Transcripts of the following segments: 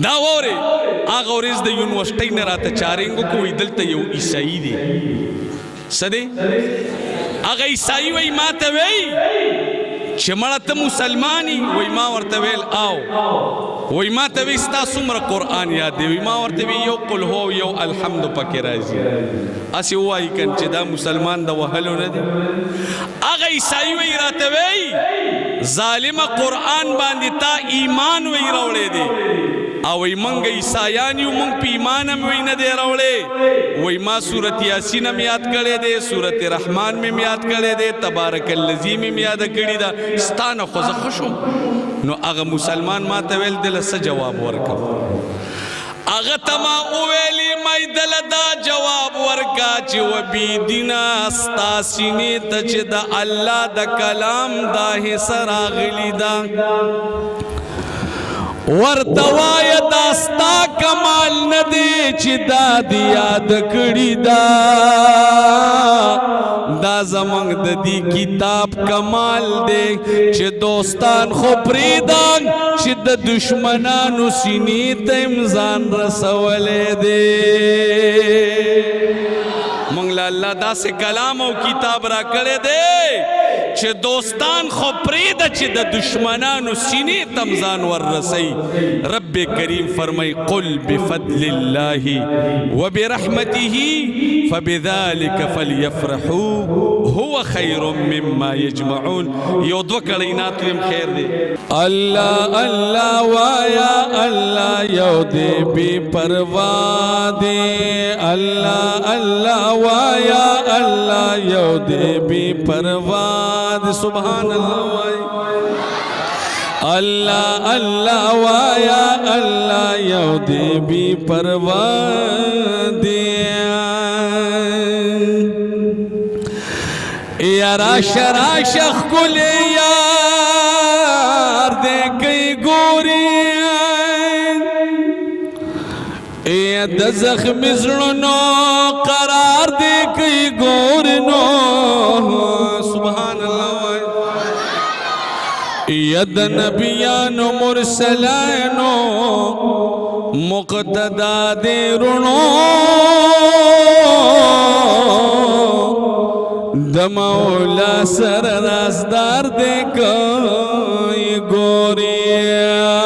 دا وره هغه ورځ د یونیورسيټي نه راته چارینګو کوي دلته یو عیسائی دی سده هغه عیسائی وای ماته وای چې مړه ته مسلمانی وای ما ورته ویل آو وای ماته وای ستا څومره قرآن یاد دی وای ما ورته وی یو قل هو یو الحمد پکې راځي اسی وای کن چې دا مسلمان د وهلو نه دی هغه عیسائی وای راته وای ظالم قرآن باندې تا ایمان وای راوړې دی او وی منگا عیسایان یو منگ پی ایمانم وی ندے روڑے وی ما سورت یاسین میں یاد کرے دے سورت رحمان میں یاد کرے دے تبارک اللذی میں یاد کری دا ستانا خوز خوشم نو اغا مسلمان ما تویل دل سا جواب ورکا اغا تما اویلی مای دل دا جواب ورکا چی و بی دینا استاسینی تا چی دا اللہ دا کلام دا حسر آغلی دا ورتوای داستا کمال ندی چی داد یاد کری دا زمانگ دی کتاب کمال دے چی دوستان خو پریدان چی دا دشمنانو سینی تیمزان رسولے دے منگلا اللہ دا سے کلام و کتاب را کرے دے چه دوستان خو پرید چه د دشمنانو سینی تمزان ور رسی رب کریم فرمائی قل بفضل اللہ و برحمته فبذلك فلیفرحو هو خیر مما یجمعون یو دو کلینات لیم خیر دے اللہ اللہ وایا اللہ یو دے بی پروا دے اللہ اللہ وایا اللہ یو دے بی پروا سبحان اللہ وائی اللہ اللہ وایا اللہ یو دے بی پرواہ دیا یا راش راش کلی یار دے کئی گوری یا دا زخم زرنو قرار دے کئی گورنو سبحان اللہ ید نبیان مرسلینو مقتدا دے رنو د مولا سر رازدار دے کوئی گوریا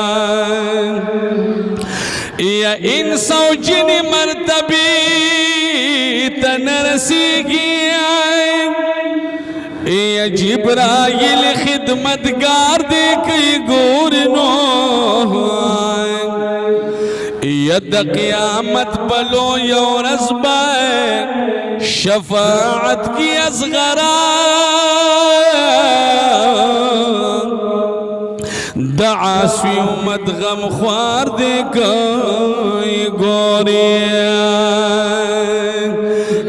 یا انسو جن مرتبی تنرسی گیا یا جبرائیل خدمتگار دے کئی گورنو یا دا قیامت پلو یو رزبائے شفاعت کی ازغران دا عاصی امت غم خوار دے کئی گوریا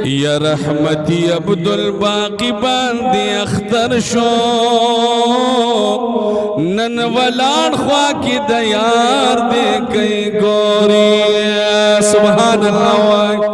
یا رحمتی عبدالباقی باندی اختر شو نن ولان خواہ کی دیار دے کئی گوری سبحان اللہ